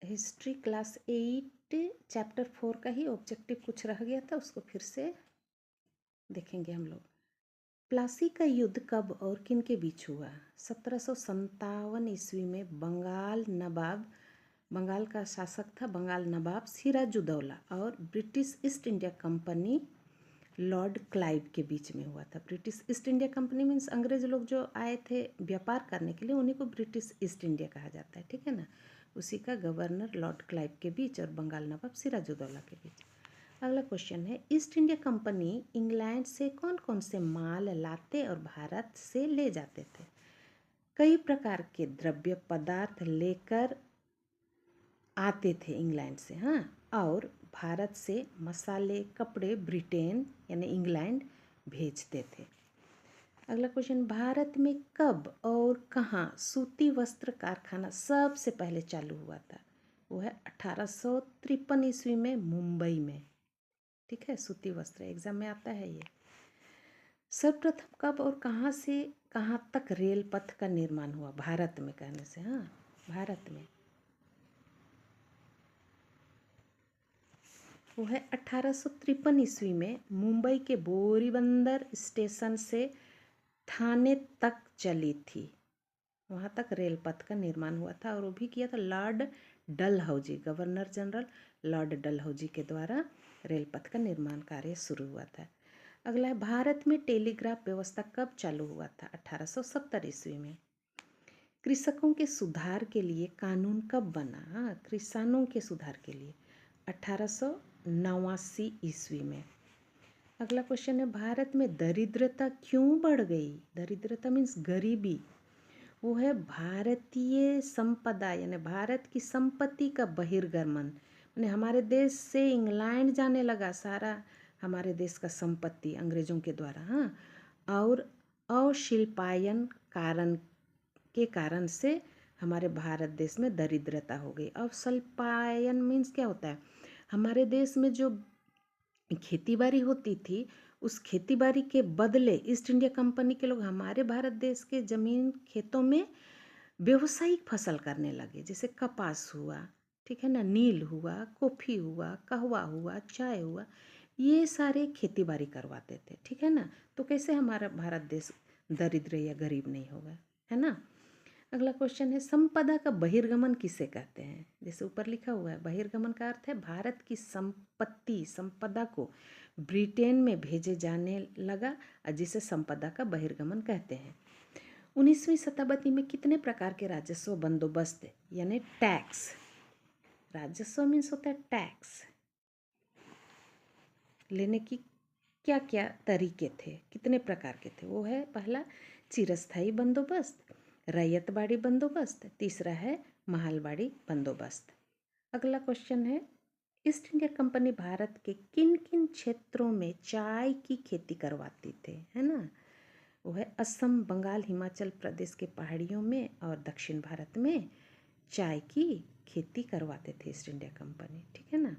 History class 8 chapter 4 का ही objective कुछ रह गया था, उसको फिर से देखेंगे हम लोग। प्लासी का युद्ध कब और किन के बीच हुआ? 1757 ईस्वी में बंगाल का शासक था बंगाल नवाब सिराजुद्दौला और British east India company Lord Clive के बीच में हुआ था। British east India company means अंग्रेज लोग जो आए थे व्यापार करने के लिए, उन्हीं को ब्रिटिश ईस्ट इंडिया कहा जाता है, ठीक है ना। उसी का गवर्नर लॉर्ड क्लाइव के बीच और बंगाल नवाब सिराजुद्दौला के बीच। अगला क्वेश्चन है, ईस्ट इंडिया कंपनी इंग्लैंड से कौन कौन से माल लाते और भारत से ले जाते थे? कई प्रकार के द्रव्य पदार्थ लेकर आते थे इंग्लैंड से, हाँ, और भारत से मसाले कपड़े ब्रिटेन यानी इंग्लैंड भेजते थे। अगला क्वेश्चन, भारत में कब और कहाँ सूती वस्त्र कारखाना सबसे पहले चालू हुआ था? वो है 1853 ईस्वी में मुंबई में, ठीक है। सूती वस्त्र एग्जाम में आता है ये। सर्वप्रथम कब और कहाँ से कहाँ तक रेल पथ का निर्माण हुआ? भारत में कहने से, हाँ, भारत में। वो है 1853 ईस्वी में मुंबई के बोरीबंदर स्टेशन से थाने तक चली थी, वहाँ तक रेल पथ का निर्माण हुआ था और वो भी किया था Lord Dalhousie, governor general Lord Dalhousie के द्वारा रेल पथ का निर्माण कार्य शुरू हुआ था। अगला है, भारत में टेलीग्राफ व्यवस्था कब चालू हुआ था? 1870 ईस्वी में। कृषकों के सुधार के लिए कानून कब बना? हाँ, किसानों के सुधार के लिए 1889 ईस्वी में। अगला क्वेश्चन है, भारत में दरिद्रता क्यों बढ़ गई? दरिद्रता मीन्स गरीबी। वो है भारतीय संपदा यानी भारत की संपत्ति का बहिर्गमन, यानी हमारे देश से इंग्लैंड जाने लगा सारा हमारे देश का संपत्ति अंग्रेजों के द्वारा, हाँ, और अशिल्पायन के कारण से हमारे भारत देश में दरिद्रता हो गई। अशिल्पायन मीन्स क्या होता है? हमारे देश में जो खेतीबाड़ी होती थी, उस खेतीबाड़ी के बदले ईस्ट इंडिया कंपनी के लोग हमारे भारत देश के ज़मीन खेतों में व्यावसायिक फसल करने लगे, जैसे कपास हुआ, ठीक है ना, नील हुआ, कॉफ़ी हुआ, कहवा हुआ, चाय हुआ, ये सारे खेतीबाड़ी करवाते थे, ठीक है ना। तो कैसे हमारा भारत देश दरिद्र या गरीब नहीं होगा, है ना। अगला क्वेश्चन है, संपदा का बहिर्गमन किसे कहते हैं? जैसे ऊपर लिखा हुआ है, बहिर्गमन का अर्थ है भारत की संपत्ति संपदा को ब्रिटेन में भेजे जाने लगा, जिसे संपदा का बहिर्गमन कहते हैं। 19वीं शताब्दी में कितने प्रकार के राजस्व बंदोबस्त यानी टैक्स, राजस्व मीन्स होता है टैक्स लेने की क्या क्या तरीके थे, कितने प्रकार के थे? वो है, पहला चिरस्थायी बंदोबस्त, रैयतबाड़ी बंदोबस्त, तीसरा है महलबाड़ी बंदोबस्त। अगला क्वेश्चन है, ईस्ट इंडिया कंपनी भारत के किन किन क्षेत्रों में चाय की खेती करवाती थे, है ना। वो है असम, बंगाल, हिमाचल प्रदेश के पहाड़ियों में और दक्षिण भारत में चाय की खेती करवाते थे ईस्ट इंडिया कंपनी, ठीक है ना।